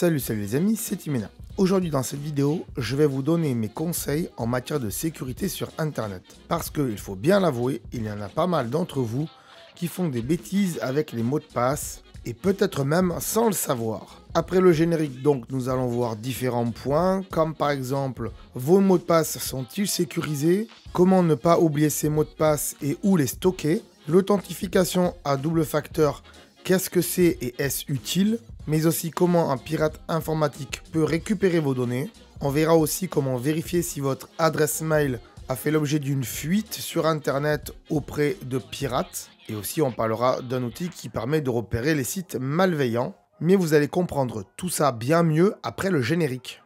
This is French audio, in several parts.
Salut les amis, c'est Timena. Aujourd'hui dans cette vidéo, je vais vous donner mes conseils en matière de sécurité sur internet. Parce qu'il faut bien l'avouer, il y en a pas mal d'entre vous qui font des bêtises avec les mots de passe et peut-être même sans le savoir. Après le générique donc nous allons voir différents points comme par exemple vos mots de passe sont-ils sécurisés, comment ne pas oublier ces mots de passe et où les stocker, l'authentification à double facteur, qu'est-ce que c'est et est-ce utile, mais aussi comment un pirate informatique peut récupérer vos données. On verra aussi comment vérifier si votre adresse mail a fait l'objet d'une fuite sur internet auprès de pirates. Et aussi on parlera d'un outil qui permet de repérer les sites malveillants. Mais vous allez comprendre tout ça bien mieux après le générique.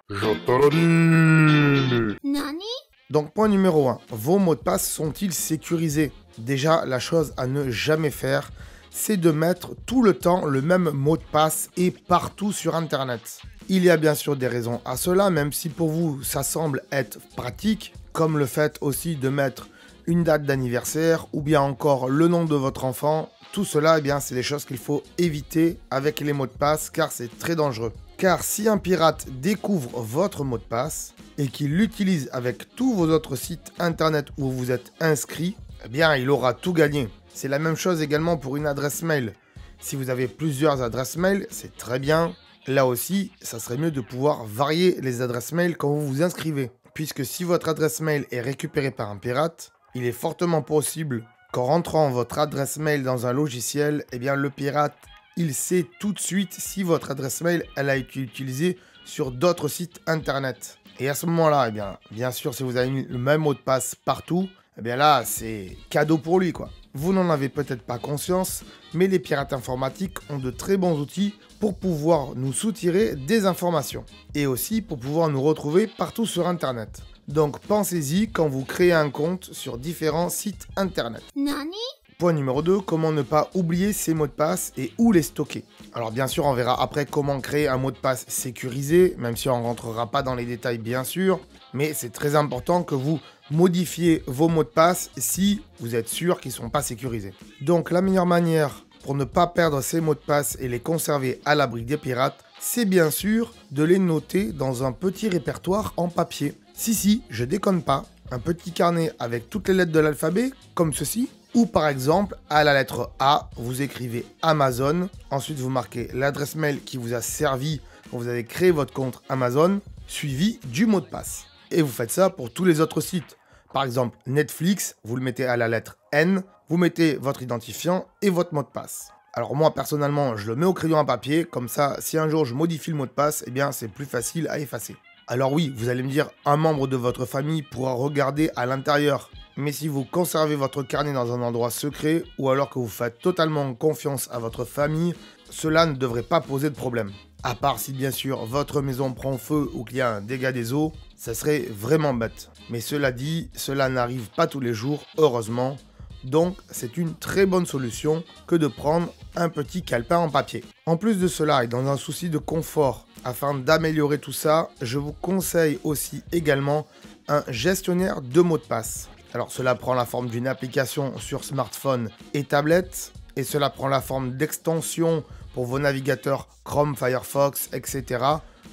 Nani? Donc point numéro 1, vos mots de passe sont-ils sécurisés? Déjà la chose à ne jamais faire, c'est de mettre tout le temps le même mot de passe et partout sur internet. Il y a bien sûr des raisons à cela, même si pour vous ça semble être pratique, comme le fait aussi de mettre une date d'anniversaire ou bien encore le nom de votre enfant. Tout cela, eh bien, c'est des choses qu'il faut éviter avec les mots de passe car c'est très dangereux. Car si un pirate découvre votre mot de passe et qu'il l'utilise avec tous vos autres sites internet où vous êtes inscrit, eh bien, il aura tout gagné. C'est la même chose également pour une adresse mail. Si vous avez plusieurs adresses mail, c'est très bien. Là aussi, ça serait mieux de pouvoir varier les adresses mail quand vous vous inscrivez. Puisque si votre adresse mail est récupérée par un pirate, il est fortement possible qu'en rentrant votre adresse mail dans un logiciel, eh bien le pirate, il sait tout de suite si votre adresse mail elle a été utilisée sur d'autres sites internet. Et à ce moment-là, eh bien sûr, si vous avez mis le même mot de passe partout, eh bien là, c'est cadeau pour lui, quoi. Vous n'en avez peut-être pas conscience, mais les pirates informatiques ont de très bons outils pour pouvoir nous soutirer des informations. Et aussi pour pouvoir nous retrouver partout sur internet. Donc pensez-y quand vous créez un compte sur différents sites internet. Nani? Point numéro 2, comment ne pas oublier ses mots de passe et où les stocker. Alors bien sûr, on verra après comment créer un mot de passe sécurisé, même si on ne rentrera pas dans les détails bien sûr. Mais c'est très important que vous modifiez vos mots de passe si vous êtes sûr qu'ils ne sont pas sécurisés. Donc la meilleure manière pour ne pas perdre ces mots de passe et les conserver à l'abri des pirates, c'est bien sûr de les noter dans un petit répertoire en papier. Si, je déconne pas, un petit carnet avec toutes les lettres de l'alphabet, comme ceci. Ou par exemple, à la lettre A, vous écrivez Amazon. Ensuite, vous marquez l'adresse mail qui vous a servi quand vous avez créé votre compte Amazon, suivi du mot de passe. Et vous faites ça pour tous les autres sites. Par exemple, Netflix, vous le mettez à la lettre N, vous mettez votre identifiant et votre mot de passe. Alors moi, personnellement, je le mets au crayon à papier, comme ça, si un jour je modifie le mot de passe, eh bien, c'est plus facile à effacer. Alors oui, vous allez me dire, un membre de votre famille pourra regarder à l'intérieur. Mais si vous conservez votre carnet dans un endroit secret, ou alors que vous faites totalement confiance à votre famille, cela ne devrait pas poser de problème. À part si bien sûr votre maison prend feu ou qu'il y a un dégât des eaux, ça serait vraiment bête. Mais cela dit, cela n'arrive pas tous les jours, heureusement. Donc c'est une très bonne solution que de prendre un petit calepin en papier. En plus de cela et dans un souci de confort, afin d'améliorer tout ça, je vous conseille aussi également un gestionnaire de mots de passe. Alors cela prend la forme d'une application sur smartphone et tablette, et cela prend la forme d'extension pour vos navigateurs Chrome, Firefox, etc.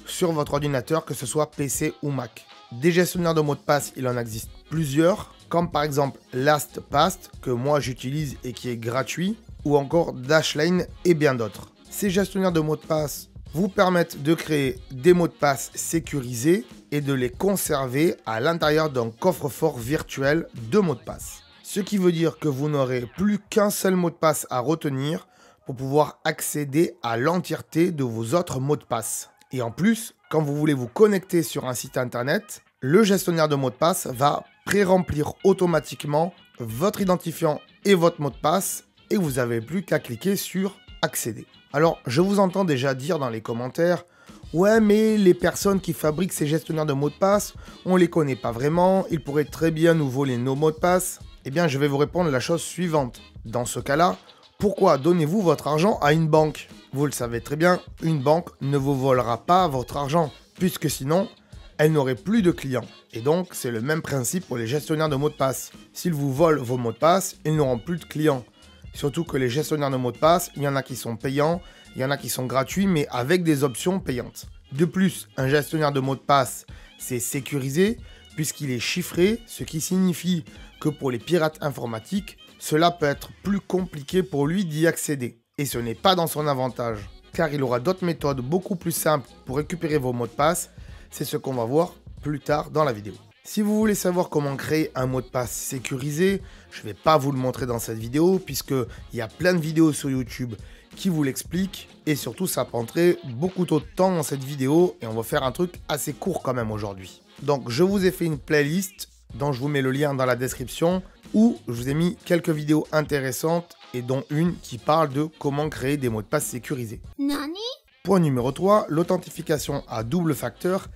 sur votre ordinateur, que ce soit PC ou Mac. Des gestionnaires de mots de passe, il en existe plusieurs, comme par exemple LastPass, que moi j'utilise et qui est gratuit, ou encore Dashlane et bien d'autres. Ces gestionnaires de mots de passe vous permettent de créer des mots de passe sécurisés et de les conserver à l'intérieur d'un coffre-fort virtuel de mots de passe. Ce qui veut dire que vous n'aurez plus qu'un seul mot de passe à retenir pour pouvoir accéder à l'entièreté de vos autres mots de passe. Et en plus, quand vous voulez vous connecter sur un site internet, le gestionnaire de mots de passe va pré-remplir automatiquement votre identifiant et votre mot de passe et vous n'avez plus qu'à cliquer sur accéder. Alors, je vous entends déjà dire dans les commentaires, ouais, mais les personnes qui fabriquent ces gestionnaires de mots de passe, on les connaît pas vraiment, ils pourraient très bien nous voler nos mots de passe. Eh bien, je vais vous répondre la chose suivante. Dans ce cas-là, pourquoi donnez-vous votre argent à une banque? Vous le savez très bien, une banque ne vous volera pas votre argent, puisque sinon, elle n'aurait plus de clients. Et donc, c'est le même principe pour les gestionnaires de mots de passe. S'ils vous volent vos mots de passe, ils n'auront plus de clients. Surtout que les gestionnaires de mots de passe, il y en a qui sont payants Il y en a qui sont gratuits, mais avec des options payantes. De plus, un gestionnaire de mots de passe, c'est sécurisé, puisqu'il est chiffré, ce qui signifie que pour les pirates informatiques, cela peut être plus compliqué pour lui d'y accéder. Et ce n'est pas dans son avantage, car il aura d'autres méthodes beaucoup plus simples pour récupérer vos mots de passe. C'est ce qu'on va voir plus tard dans la vidéo. Si vous voulez savoir comment créer un mot de passe sécurisé, je ne vais pas vous le montrer dans cette vidéo, puisqu'il y a plein de vidéos sur YouTube qui vous l'expliquent, et surtout ça prendrait beaucoup trop de temps dans cette vidéo, et on va faire un truc assez court quand même aujourd'hui. Donc je vous ai fait une playlist, dont je vous mets le lien dans la description, où je vous ai mis quelques vidéos intéressantes, et dont une qui parle de comment créer des mots de passe sécurisés. Nani? Point numéro 3, l'authentification à double facteur,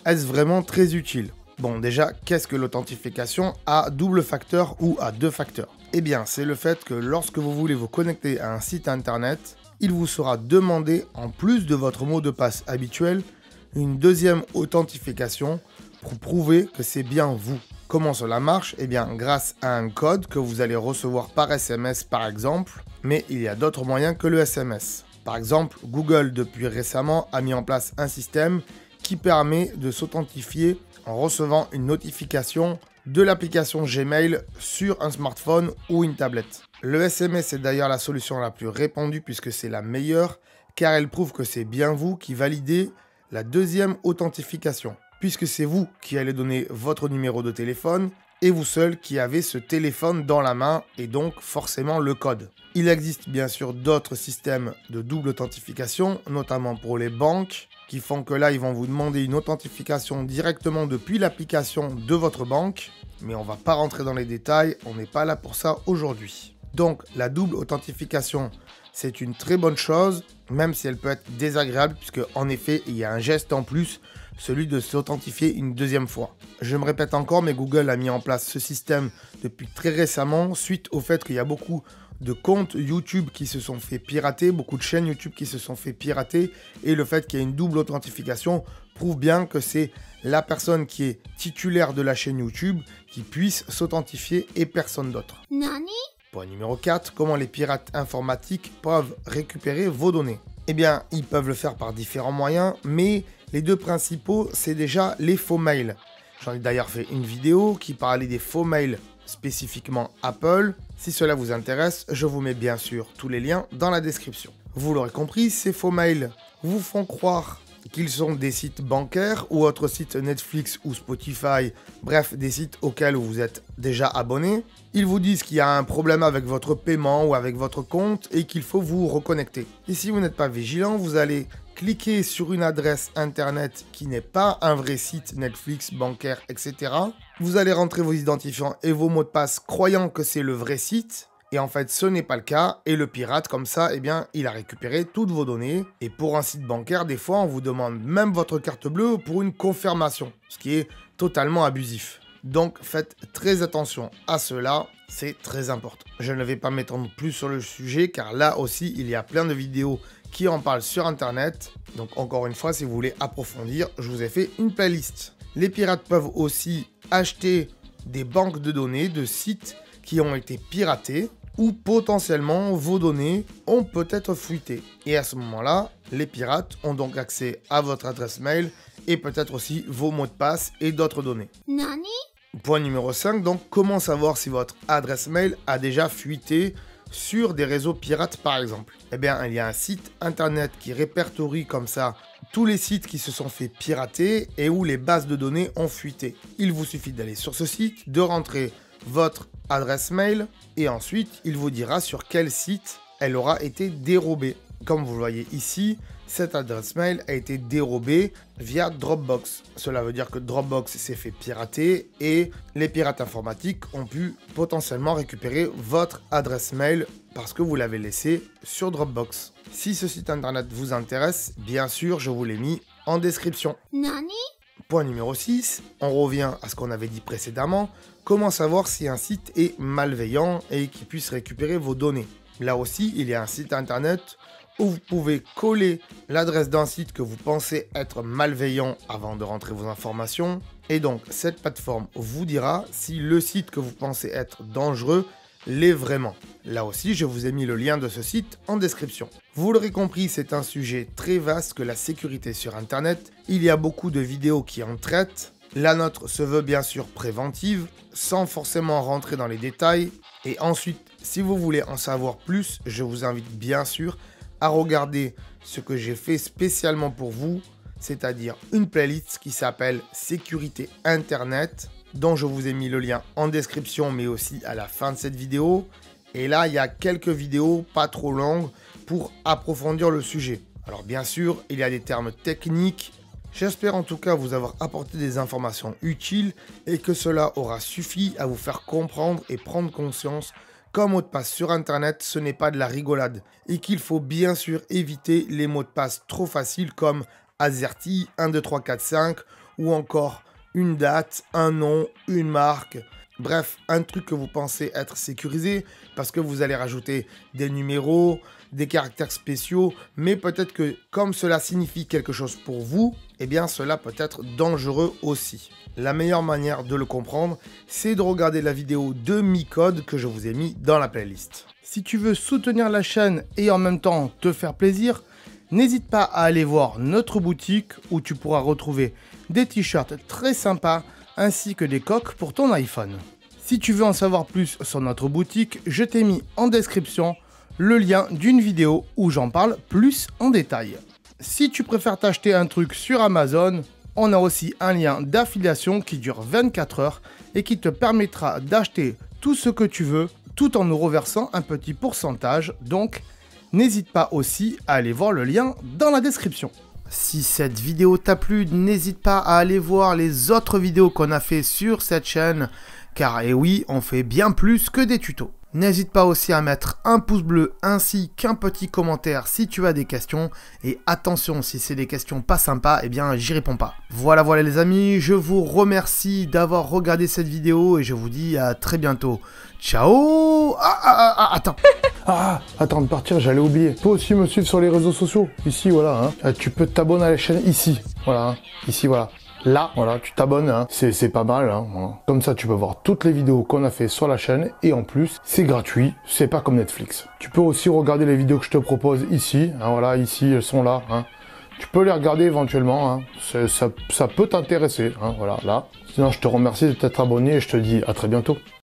est-ce vraiment très utile? Bon, déjà, qu'est-ce que l'authentification à double facteur ou à deux facteurs? Eh bien, c'est le fait que lorsque vous voulez vous connecter à un site internet, il vous sera demandé, en plus de votre mot de passe habituel, une deuxième authentification pour prouver que c'est bien vous. Comment cela marche? Eh bien, grâce à un code que vous allez recevoir par SMS par exemple, mais il y a d'autres moyens que le SMS. Par exemple, Google, depuis récemment, a mis en place un système qui permet de s'authentifier en recevant une notification de l'application Gmail sur un smartphone ou une tablette. Le SMS est d'ailleurs la solution la plus répandue puisque c'est la meilleure, car elle prouve que c'est bien vous qui validez la deuxième authentification, puisque c'est vous qui allez donner votre numéro de téléphone et vous seul qui avez ce téléphone dans la main et donc forcément le code. Il existe bien sûr d'autres systèmes de double authentification, notamment pour les banques, qui font que là, ils vont vous demander une authentification directement depuis l'application de votre banque. Mais on ne va pas rentrer dans les détails, on n'est pas là pour ça aujourd'hui. Donc, la double authentification, c'est une très bonne chose, même si elle peut être désagréable, puisque en effet, il y a un geste en plus, celui de s'authentifier une deuxième fois. Je me répète encore, mais Google a mis en place ce système depuis très récemment, suite au fait qu'il y a beaucoup de comptes YouTube qui se sont fait pirater, beaucoup de chaînes YouTube qui se sont fait pirater, et le fait qu'il y ait une double authentification prouve bien que c'est la personne qui est titulaire de la chaîne YouTube qui puisse s'authentifier et personne d'autre. Nani? Point numéro 4, comment les pirates informatiques peuvent récupérer vos données? Eh bien, ils peuvent le faire par différents moyens, mais les deux principaux, c'est déjà les faux mails. J'en ai d'ailleurs fait une vidéo qui parlait des faux mails spécifiquement Apple. Si cela vous intéresse, je vous mets bien sûr tous les liens dans la description. Vous l'aurez compris, ces faux mails vous font croire qu'ils sont des sites bancaires ou autres sites Netflix ou Spotify, bref, des sites auxquels vous êtes déjà abonné. Ils vous disent qu'il y a un problème avec votre paiement ou avec votre compte et qu'il faut vous reconnecter. Et si vous n'êtes pas vigilant, vous allez cliquer sur une adresse internet qui n'est pas un vrai site Netflix, bancaire, etc. Vous allez rentrer vos identifiants et vos mots de passe croyant que c'est le vrai site. Et en fait, ce n'est pas le cas. Et le pirate, comme ça, eh bien, il a récupéré toutes vos données. Et pour un site bancaire, des fois, on vous demande même votre carte bleue pour une confirmation, ce qui est totalement abusif. Donc, faites très attention à cela, c'est très important. Je ne vais pas m'étendre plus sur le sujet, car là aussi, il y a plein de vidéos qui en parlent sur Internet. Donc, encore une fois, si vous voulez approfondir, je vous ai fait une playlist. Les pirates peuvent aussi acheter des banques de données de sites qui ont été piratés, ou potentiellement vos données ont peut-être fuité. Et à ce moment-là, les pirates ont donc accès à votre adresse mail et peut-être aussi vos mots de passe et d'autres données. Nani? Point numéro 5, donc comment savoir si votre adresse mail a déjà fuité sur des réseaux pirates par exemple? Eh bien, il y a un site internet qui répertorie comme ça tous les sites qui se sont fait pirater et où les bases de données ont fuité. Il vous suffit d'aller sur ce site, de rentrer votre adresse mail et ensuite il vous dira sur quel site elle aura été dérobée. Comme vous le voyez ici, cette adresse mail a été dérobée via Dropbox. Cela veut dire que Dropbox s'est fait pirater et les pirates informatiques ont pu potentiellement récupérer votre adresse mail parce que vous l'avez laissé sur Dropbox. Si ce site internet vous intéresse, bien sûr, je vous l'ai mis en description. Nani? Point numéro 6, on revient à ce qu'on avait dit précédemment, comment savoir si un site est malveillant et qu'il puisse récupérer vos données. Là aussi, il y a un site internet où vous pouvez coller l'adresse d'un site que vous pensez être malveillant avant de rentrer vos informations. Et donc, cette plateforme vous dira si le site que vous pensez être dangereux l'est vraiment. Là aussi, je vous ai mis le lien de ce site en description. Vous l'aurez compris, c'est un sujet très vaste que la sécurité sur Internet. Il y a beaucoup de vidéos qui en traitent. La nôtre se veut bien sûr préventive, sans forcément rentrer dans les détails. Et ensuite, si vous voulez en savoir plus, je vous invite bien sûr à regarder ce que j'ai fait spécialement pour vous, c'est-à-dire une playlist qui s'appelle Sécurité Internet, dont je vous ai mis le lien en description, mais aussi à la fin de cette vidéo. Et là, il y a quelques vidéos pas trop longues pour approfondir le sujet. Alors bien sûr, il y a des termes techniques. J'espère en tout cas vous avoir apporté des informations utiles et que cela aura suffi à vous faire comprendre et prendre conscience qu'un mot de passe sur Internet, ce n'est pas de la rigolade et qu'il faut bien sûr éviter les mots de passe trop faciles comme AZERTY, 1, 2, 3, 4, 5 ou encore une date, un nom, une marque. Bref, un truc que vous pensez être sécurisé parce que vous allez rajouter des numéros, des caractères spéciaux, mais peut-être que comme cela signifie quelque chose pour vous, eh bien cela peut être dangereux aussi. La meilleure manière de le comprendre, c'est de regarder la vidéo de Micode que je vous ai mis dans la playlist. Si tu veux soutenir la chaîne et en même temps te faire plaisir, n'hésite pas à aller voir notre boutique où tu pourras retrouver des t-shirts très sympas ainsi que des coques pour ton iPhone. Si tu veux en savoir plus sur notre boutique, je t'ai mis en description le lien d'une vidéo où j'en parle plus en détail. Si tu préfères t'acheter un truc sur Amazon, on a aussi un lien d'affiliation qui dure 24 heures et qui te permettra d'acheter tout ce que tu veux tout en nous reversant un petit pourcentage. Donc, n'hésite pas aussi à aller voir le lien dans la description. Si cette vidéo t'a plu, n'hésite pas à aller voir les autres vidéos qu'on a fait sur cette chaîne, car et oui, on fait bien plus que des tutos. N'hésite pas aussi à mettre un pouce bleu ainsi qu'un petit commentaire si tu as des questions. Et attention, si c'est des questions pas sympas, eh bien j'y réponds pas. Voilà les amis, je vous remercie d'avoir regardé cette vidéo et je vous dis à très bientôt. Ciao. Attends. Attends de partir, j'allais oublier. Toi aussi me suivre sur les réseaux sociaux. Ici, voilà. Tu peux t'abonner à la chaîne ici. Voilà. Ici, voilà. Là, voilà, tu t'abonnes, c'est pas mal. Voilà. Comme ça, tu peux voir toutes les vidéos qu'on a fait sur la chaîne. Et en plus, c'est gratuit. C'est pas comme Netflix. Tu peux aussi regarder les vidéos que je te propose ici. Voilà, ici, elles sont là. Tu peux les regarder éventuellement. Ça peut t'intéresser. Voilà, là. Sinon, je te remercie de t'être abonné et je te dis à très bientôt.